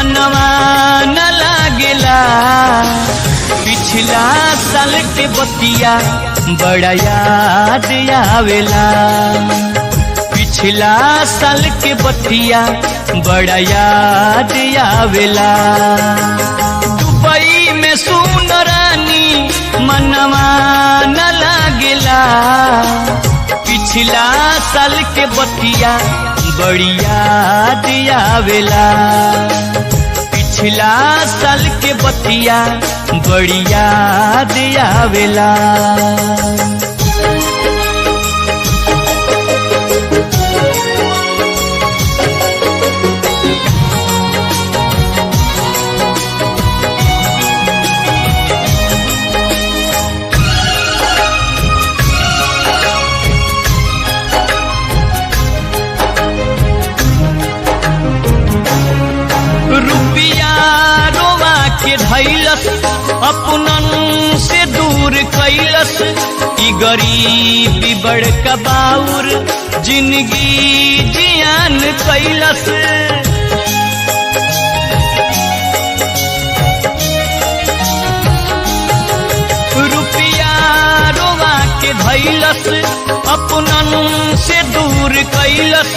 मनवा न लागेला। पिछला साल के बतिया बड़ा याद आवेला। पिछला साल के बतिया बड़ा याद आवेला। दुबई में सुन रानी मनवा न लागेला। पिछला साल के बतिया बड़ी याद आवेला। पिछला साल के बतिया बड़ी याद आवेला। रुपिया रोवा के धैलस अपनन से दूर कैलस। ई गरीबी बड़का बाउर जिंदगी जियान कैलस। रुपिया रोवा के धैलस अपनन से दूर कैलस।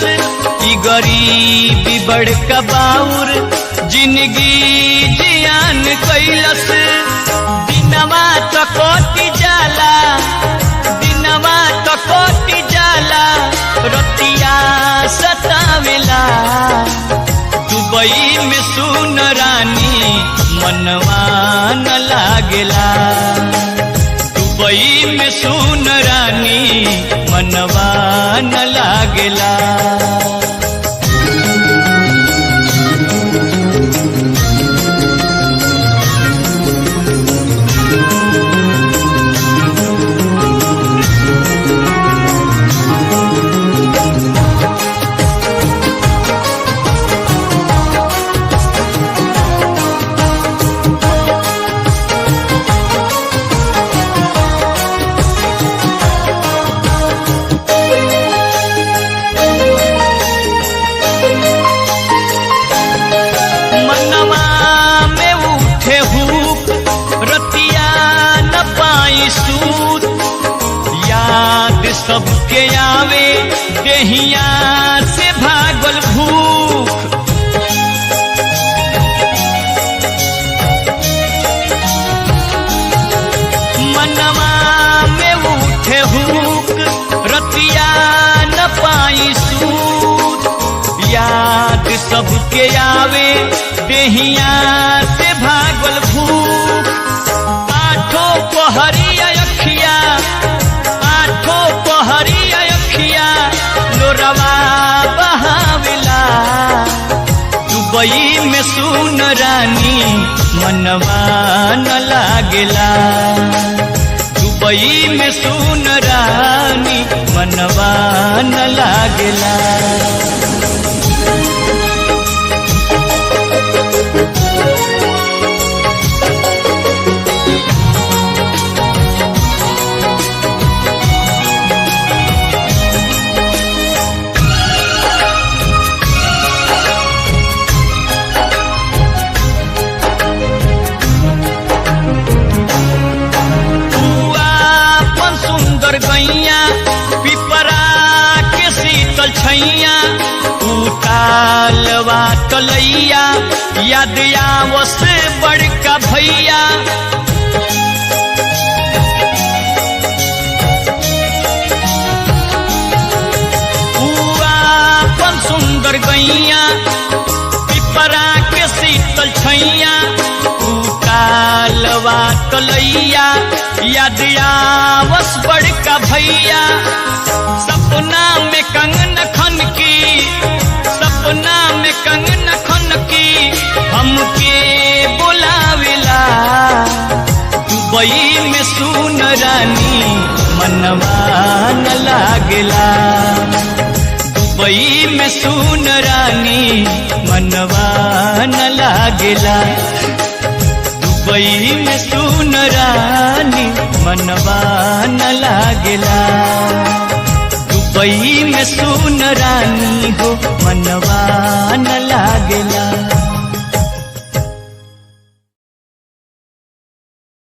ई गरीबी बड़का बाउर जिंदगी जियान कैलस। दिनवा तो कोटि जाला, दिनवा तो कोटि जाला, रतिया सतावेला। दुबई में सुन रानी मनवा न लागेला। दुबई में सुन रानी मनवा न लागेला। याद सबके आवे देहिया से भागल भूख। मनवा में उठे हुक रतिया न पाई सूत। याद सबके आवे देहिया से भागल भूख। आठों पहरिया अखिया, आठों पहरिया अखिया लोरवा बहावेला। दुबई में सुन रानी मनवा न लागेला। दुबई में सुन रानी मनवा न लागेला। गैया पिपरा के शीतल छैया उतालवा तलैया याद आवस बड़का भैया। अपन सुंदर गैया पिपरा के शीतल छैया उतालवा तलैया याद आवस बड़का भैया। सपना में कंगन खन की, सपना में कंगन खन की हमके बुलावेला। दुबई में सुन रानी मनवा न लागेला। दुबई में सुन रानी मनवा न लागेला। दुबई में सुन रानी मनवा न लागेला। दुबई में सुन रानी हो मनवा न लागेला।